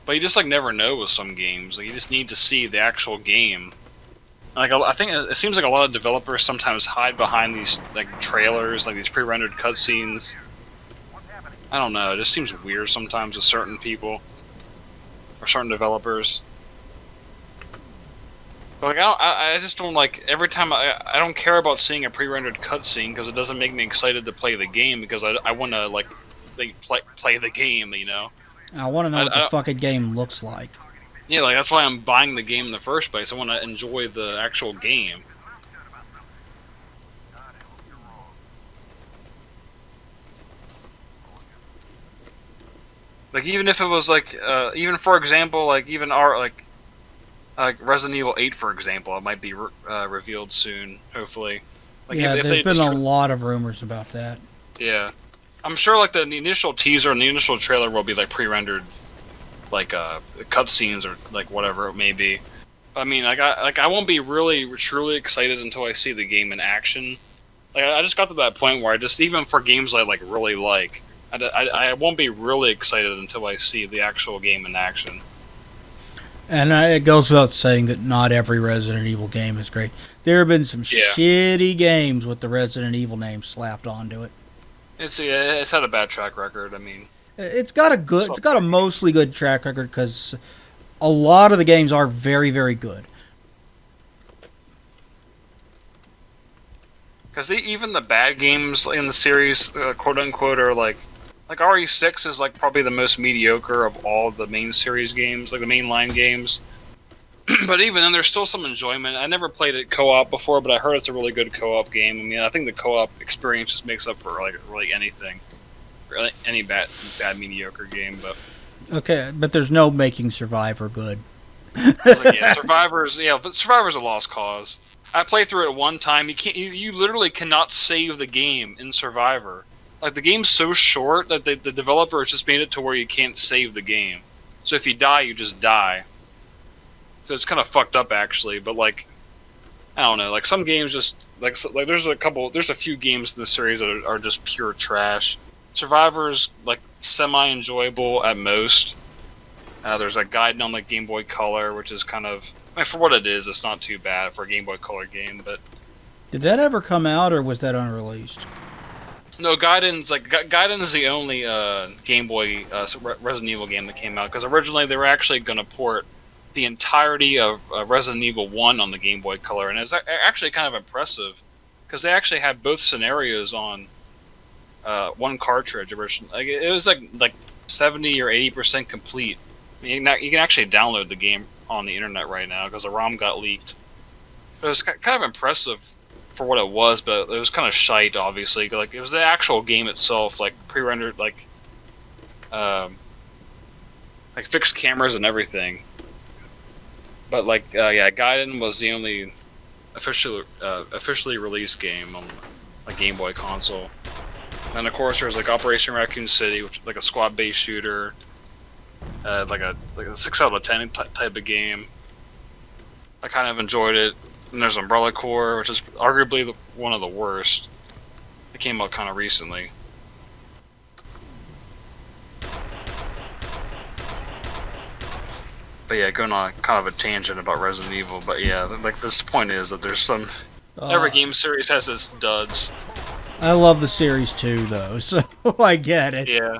But you just like never know with some games. Like you just need to see the actual game. Like I think it seems like a lot of developers sometimes hide behind these like trailers, like these pre-rendered cutscenes. I don't know. It just seems weird sometimes with certain people or certain developers. But like I just don't like every time I don't care about seeing a pre-rendered cutscene because it doesn't make me excited to play the game because I want to like play the game, you know. I want to know what the fucking game looks like. Yeah, like that's why I'm buying the game in the first place. I want to enjoy the actual game. Like even if it was like, even for example, like even our like Resident Evil 8, for example, it might be revealed soon, hopefully. Like Yeah, if there's they been just, a lot of rumors about that. yeah, I'm sure like the initial teaser and the initial trailer will be like pre-rendered, like cutscenes or like whatever it may be. I mean, I won't be really truly excited until I see the game in action. Like I just got to that point where I just even for games I like really like, I won't be really excited until I see the actual game in action. And it goes without saying that not every Resident Evil game is great. There have been some Yeah, shitty games with the Resident Evil name slapped onto it. it's had a bad track record. I mean, It's got a mostly good track record because a lot of the games are very, very good. because even the bad games in the series, quote unquote, are like RE6 is like probably the most mediocre of all the main series games, like the mainline games. But even then, there's still some enjoyment. I never played it co-op before, but I heard it's a really good co-op game. I mean, I think the co-op experience just makes up for like really anything, really any bad mediocre game. But Okay, but there's no making Survivor good. it's like, yeah, Survivor's but Survivor's a lost cause. I played through it one time. You can't. You literally cannot save the game in Survivor. Like the game's so short that the developer has just made it to where you can't save the game. So if you die, you just die. So it's kind of fucked up actually. But like I don't know. Like some games just like there's a few games in the series that are just pure trash. Survivor's like semi enjoyable at most. There's a guide on the Game Boy Color, which is kind of I mean, for what it is, it's not too bad for a Game Boy Color game. But Did that ever come out, or was that unreleased? no, Gaiden is the only Game Boy Resident Evil game that came out because originally they were actually going to port the entirety of Resident Evil 1 on the Game Boy Color, and it's actually kind of impressive because they actually had both scenarios on one cartridge originally. Like it was like 70 or 80% complete. I mean, you can actually download the game on the internet right now because the ROM got leaked. But it was kind of impressive for what it was, but it was kind of shite. Obviously, like it was the actual game itself, like pre-rendered, like fixed cameras and everything. But like, yeah, Gaiden was the only officially released game on a Game Boy console. And of course, there's like Operation Raccoon City, which is like a squad-based shooter, like a 6 out of 10 type of game. I kind of enjoyed it. And there's Umbrella Corps, which is arguably one of the worst. It came out kind of recently. But yeah, going on kind of a tangent about Resident Evil. But yeah, like this point is that there's some every game series has its duds. I love the series too, though, so I get it. Yeah,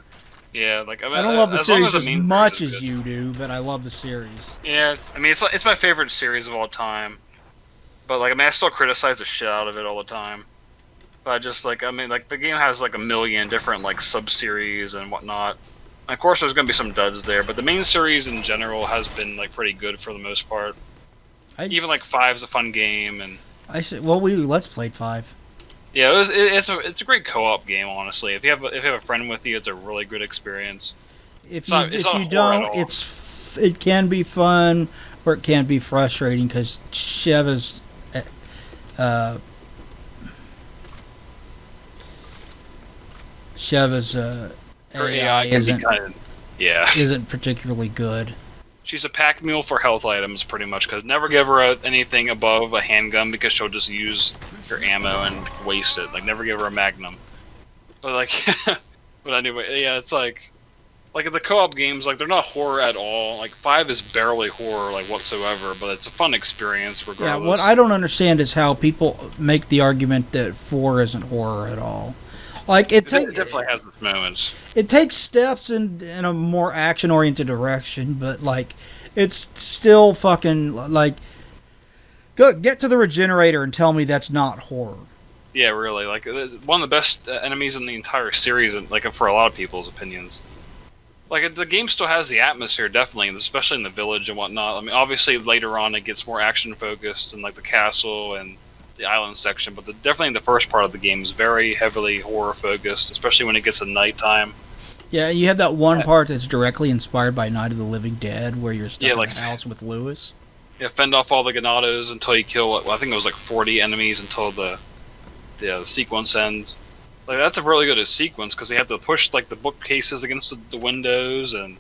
yeah. Like I, mean, I don't love the as long series the as main much series is as good. you do, but I love the series. Yeah, I mean it's my favorite series of all time. But like I mean I still criticize the shit out of it all the time. But I just like I mean like the game has like a million different like sub series and whatnot. And of course there's gonna be some duds there, but the main series in general has been like pretty good for the most part. Even like Five's a fun game, and well, we let's played 5. yeah, it's a great co-op game. Honestly, if you have a friend with you, it's a really good experience. If It's you not horror at don't, all. it can be fun or it can be frustrating because uh, Sheva's Her AI AI can be kind of yeah. isn't particularly good. She's a pack mule for health items, pretty much. Because never give her anything above a handgun because she'll just use your ammo and waste it. Like never give her a magnum. But like, but anyway, yeah, it's like like the co-op games, like they're not horror at all. Like 5 is barely horror, like whatsoever, but it's a fun experience regardless. Yeah, what I don't understand is how people make the argument that 4 isn't horror at all. Like it definitely has its moments. It takes steps in a more action-oriented direction, but like it's still fucking like go get to the regenerator and tell me that's not horror. Yeah, really. Like one of the best enemies in the entire series, like for a lot of people's opinions. Like the game still has the atmosphere, definitely, especially in the village and whatnot. I mean, obviously later on it gets more action focused and like the castle and the island section, but definitely the first part of the game is very heavily horror focused, especially when it gets to nighttime. Yeah, you have that one part that's directly inspired by Night of the Living Dead, where you're stuck in a house with Lewis. Yeah, fend off all the ganados until you kill. Well, I think it was like 40 enemies until the sequence ends. Like that's a really good sequence because they have to push like the bookcases against the windows, and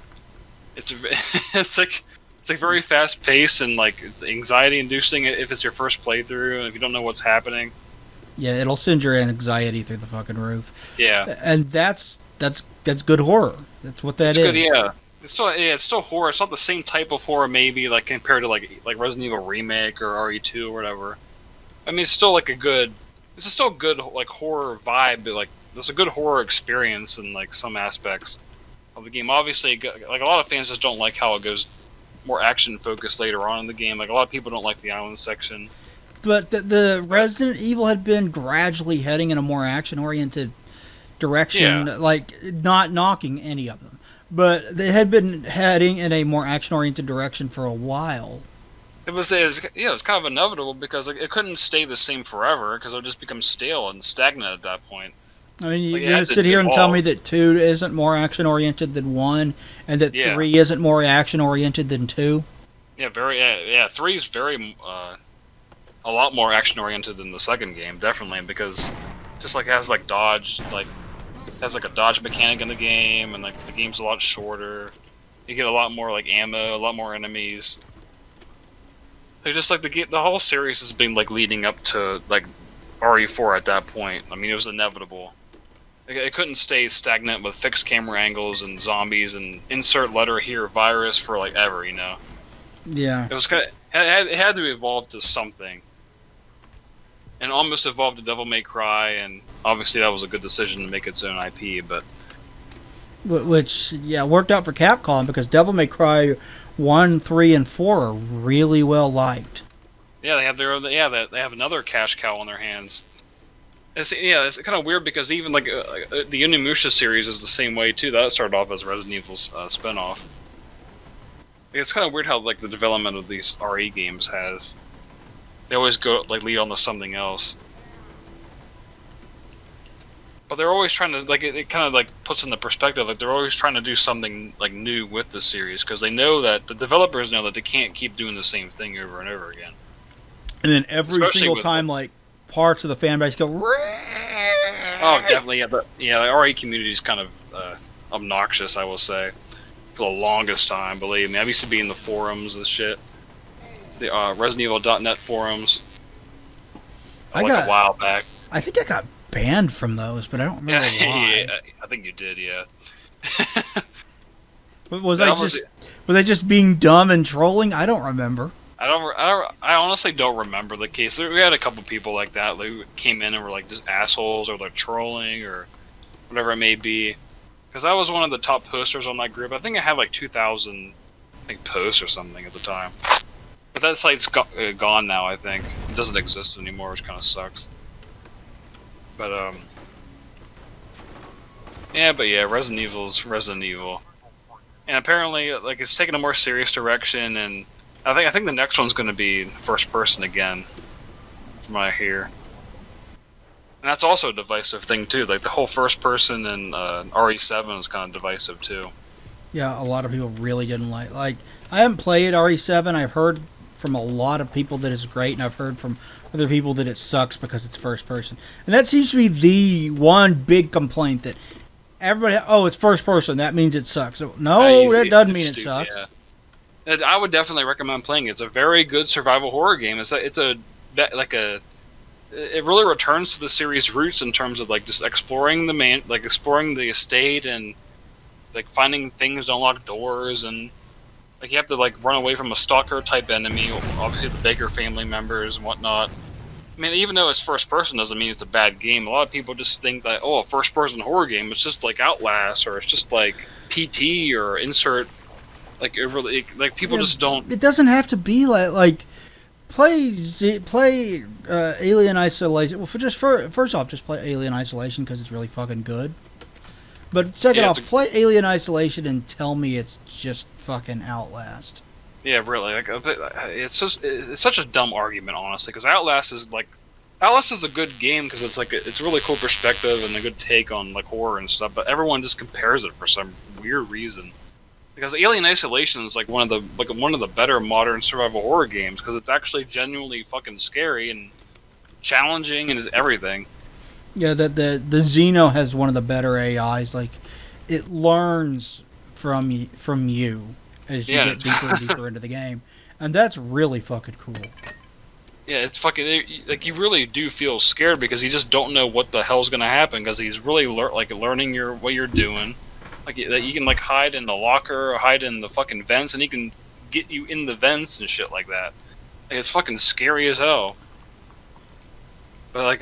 it's it's like very fast paced and like it's anxiety inducing if it's your first playthrough and if you don't know what's happening. Yeah, it'll send your anxiety through the fucking roof. Yeah, and that's good horror. That's what that is. Good, yeah. It's still horror. It's not the same type of horror, maybe like compared to like Resident Evil Remake or RE2 or whatever. I mean, it's still like it's still good like horror vibe, but like there's a good horror experience in like some aspects of the game. Obviously, like a lot of fans just don't like how it goes more action focused later on in the game. Like a lot of people don't like the island section. But the Resident Evil had been gradually heading in a more action oriented direction, like not knocking any of them, but they had been heading in a more action oriented direction for a while. It was kind of inevitable because like, it couldn't stay the same forever because it would just become stale and stagnant at that point. I mean, you're going to sit here and tell me that 2 isn't more action-oriented than 1, and that 3 isn't more action-oriented than 2? Yeah, 3 is very, a lot more action-oriented than the second game, definitely, because just like it has like dodge, like has like a dodge mechanic in the game, and like the game's a lot shorter. You get a lot more like ammo, a lot more enemies. Like just like the whole series has been like leading up to like RE4 at that point. I mean, it was inevitable. It couldn't stay stagnant with fixed camera angles and zombies and insert letter here virus for like ever, you know. Yeah. It was kind of it had to evolve to something, and almost evolved to Devil May Cry, and obviously that was a good decision to make its own IP, but which worked out for Capcom because Devil May Cry 1, 3, and 4 are really well liked. Yeah, they have their own. Yeah, they have another cash cow on their hands. It's kind of weird because even like the Onimusha series is the same way too. That started off as Resident Evil's spinoff. It's kind of weird how like the development of these RE games has. They always go like lead on to something else. But they're always trying to like it kind of like puts in the perspective like they're always trying to do something like new with the series because they know that the developers know that they can't keep doing the same thing over and over again. And then every single time like parts of the fan base go oh definitely the RE community is kind of obnoxious, I will say, for the longest time. Believe me, I used to be in the forums and shit, the ResidentEvil.net forums a while back. I think I got banned from those, but I don't remember why. Yeah, I think you did, yeah. Was I just being dumb and trolling? I don't remember. I honestly don't remember the case. We had a couple people like that who came in and were like just assholes or they're trolling or whatever it may be. Because I was one of the top posters on that group. I think I had like 2,000 posts or something at the time. But that site's gone now, I think. It doesn't exist anymore, which kind of sucks. But, Resident Evil's Resident Evil. And apparently, like, it's taken a more serious direction, and I think the next one's going to be first person again, from what I hear. And that's also a divisive thing too. Like the whole first person in RE7 is kind of divisive too. Yeah, a lot of people really didn't like. Like I haven't played RE7. I've heard from a lot of people that it's great, and I've heard from other people that it sucks because it's first person. And that seems to be the one big complaint that everybody. Oh, it's first person. That means it sucks. No, that doesn't mean it sucks. Yeah. I would definitely recommend playing it. It's a very good survival horror game. It really returns to the series' roots in terms of like just exploring exploring the estate and like finding things to unlock doors, and like you have to like run away from a stalker type enemy. Obviously, the bigger family members and whatnot. I mean, even though it's first person doesn't mean it's a bad game. A lot of people just think that, oh, a first person horror game, it's just like Outlast, or it's just like PT, or insert like it really like people just don't. It doesn't have to be like play Alien Isolation. Well, first off, just play Alien Isolation because it's really fucking good. But second off, play Alien Isolation and tell me it's just fucking Outlast. Yeah, really. Like it's such a dumb argument, honestly. Because Outlast is a good game because it's like it's a really cool perspective and a good take on like horror and stuff. But everyone just compares it for some weird reason. Because Alien Isolation is like one of the better modern survival horror games because it's actually genuinely fucking scary and challenging and everything. Yeah, the Xeno has one of the better AIs. Like, it learns from you as you get deeper and deeper into the game, and that's really fucking cool. Yeah, it's fucking like you really do feel scared because you just don't know what the hell's gonna happen because he's really learning what you're doing. Like that you can like hide in the locker or hide in the fucking vents, and he can get you in the vents and shit like that. Like, it's fucking scary as hell. But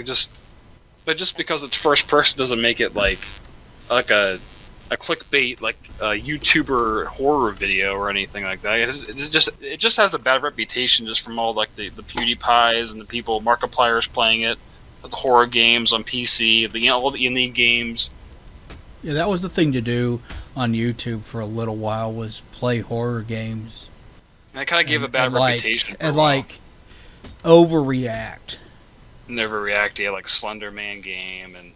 just because it's first person doesn't make it like a clickbait like a YouTuber horror video or anything like that. It just has a bad reputation just from all like the PewDiePies and the people Markiplier's playing it, the horror games on PC, all the indie games. Yeah, that was the thing to do on YouTube for a little while was play horror games. And it kind of gave a bad reputation. And like overreact. Never react, yeah, like Slender Man game and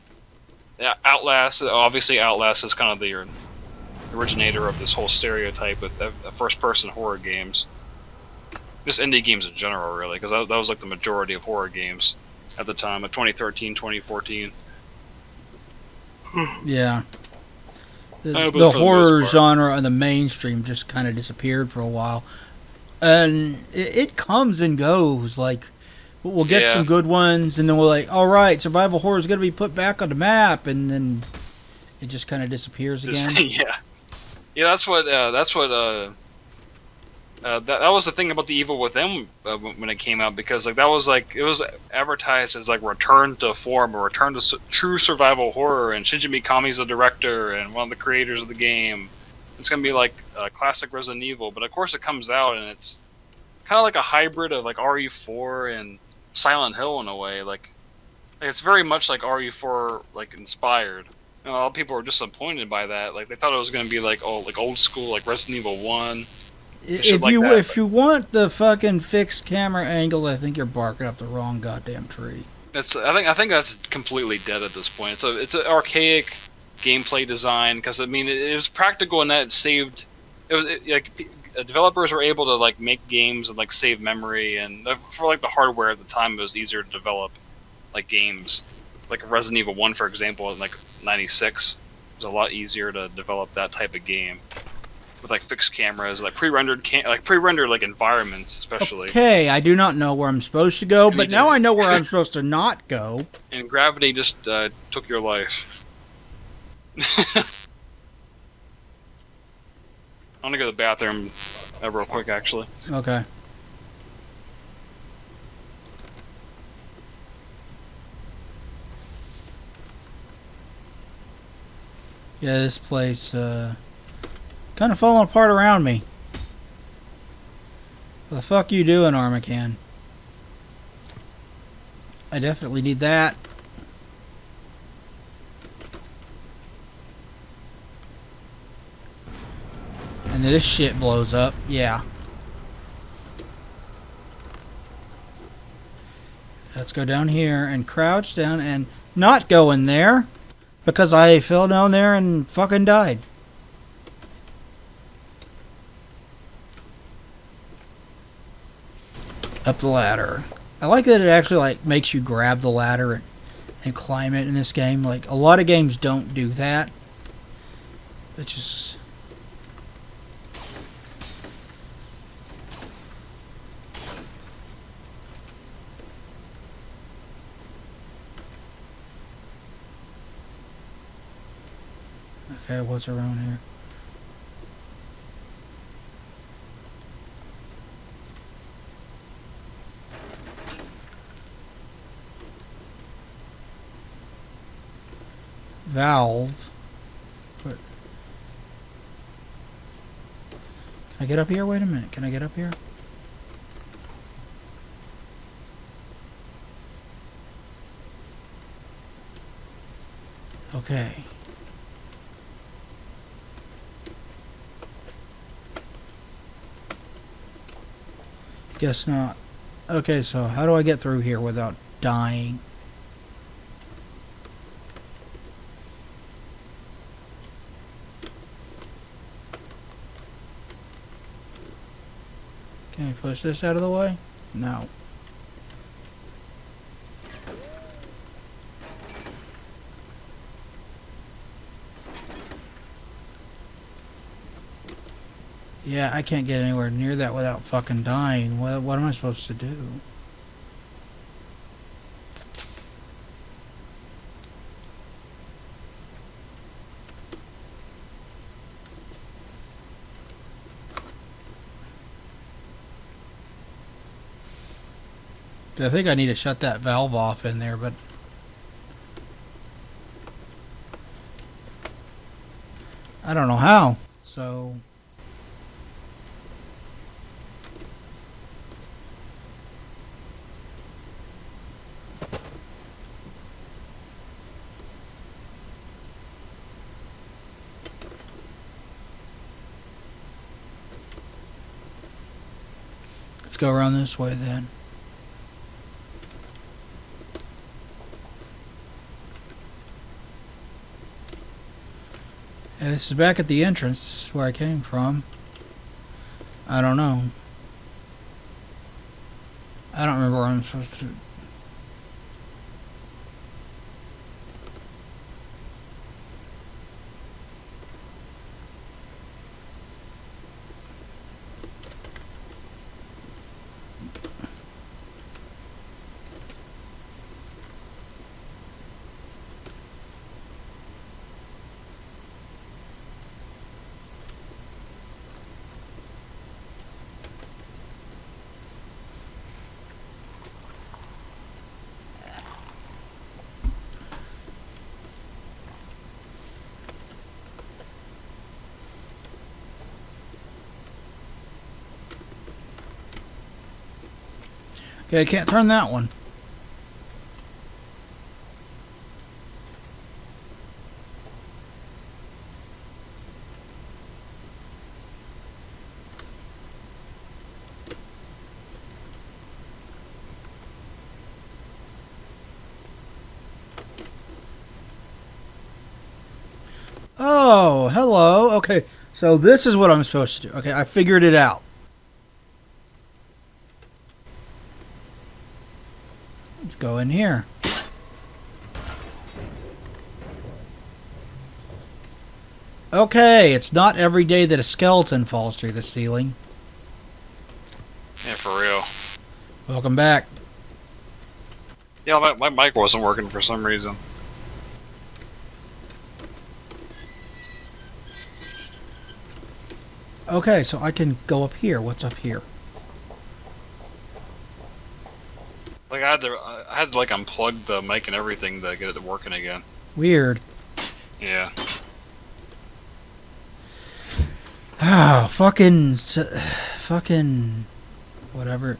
Outlast. Obviously, Outlast is kind of the originator of this whole stereotype with first-person horror games. Just indie games in general, really, because that was like the majority of horror games at the time, of 2013, 2014. Yeah. The horror genre and the mainstream just kind of disappeared for a while. And it comes and goes. Like, we'll get some good ones, and then we're like, all right, survival horror is going to be put back on the map, and then it just kind of disappears again. Yeah, that's what that was the thing about the Evil Within when it came out, because like it was advertised as like return to form or return to true survival horror, and Shinji Mikami's the director and one of the creators of the game. It's gonna be like a classic Resident Evil, but of course it comes out and it's kind of like a hybrid of like RE4 and Silent Hill in a way. Like it's very much like RE4 like inspired. And a lot of people were disappointed by that. Like they thought it was gonna be like old school like Resident Evil 1. If you want the fucking fixed camera angle, I think you're barking up the wrong goddamn tree. I think that's completely dead at this point. It's an archaic gameplay design because I mean it was practical in that it saved. Developers were able to like make games and like save memory, and for like the hardware at the time, it was easier to develop like games. Like Resident Evil 1, for example, in like '96, it was a lot easier to develop that type of game. With like fixed cameras, like pre-rendered environments, especially. Okay, I do not know where I'm supposed to go, but now I know where I'm supposed to not go. And gravity just took your life. I'm gonna go to the bathroom real quick, actually. Okay. Yeah, this place kind of falling apart around me. What the fuck you doing, Armacan? I definitely need that. And this shit blows up. Yeah. Let's go down here and crouch down and not go in there because I fell down there and fucking died. Up the ladder. I like that it actually like makes you grab the ladder and climb it in this game. Like a lot of games don't do that. It's just okay, what's around here? valve. But can I get up here? Wait a minute. Can I get up here? Okay. Guess not. Okay, so how do I get through here without dying? Can I push this out of the way? No. Yeah, I can't get anywhere near that without fucking dying. What am I supposed to do? I think I need to shut that valve off in there, but I don't know how. So let's go around this way then. And this is back at the entrance. This is where I came from. I don't know. I don't remember where I'm supposed to. Okay, I can't turn that one. Oh, hello. Okay, so this is what I'm supposed to do. Okay, I figured it out. Let's go in here. Okay, it's not every day that a skeleton falls through the ceiling. Yeah, for real. Welcome back. Yeah, my mic wasn't working for some reason. Okay, so I can go up here. What's up here? Like I had to like unplug the mic and everything to get it working again. Weird. Yeah. Oh, fucking whatever.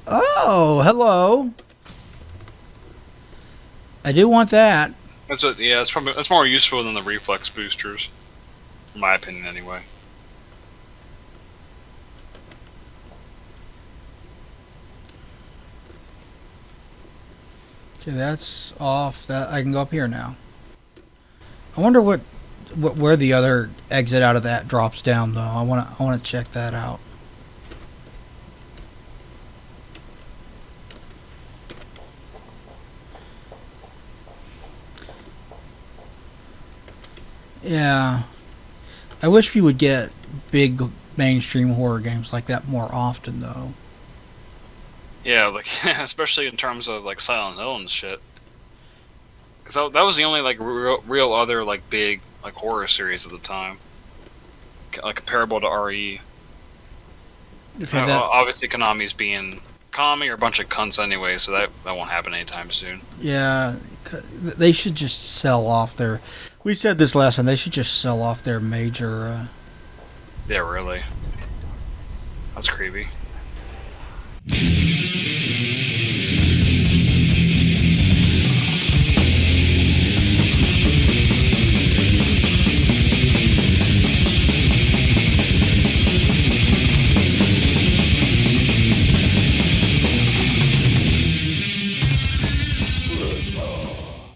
Oh, hello. I do want that. That's more useful than the reflex boosters, in my opinion, anyway. Okay, that's off. That I can go up here now. I wonder where the other exit out of that drops down though. I wanna check that out. Yeah. I wish we would get big mainstream horror games like that more often though. Yeah, like especially in terms of like Silent Hill and shit. Because that was the only like real other like big like horror series at the time, like comparable to RE. Okay, Obviously, Konami's being Kami are a bunch of cunts anyway, so that won't happen anytime soon. Yeah, they should just sell off their. We said this last time. They should just sell off their major. Yeah, really. That's creepy.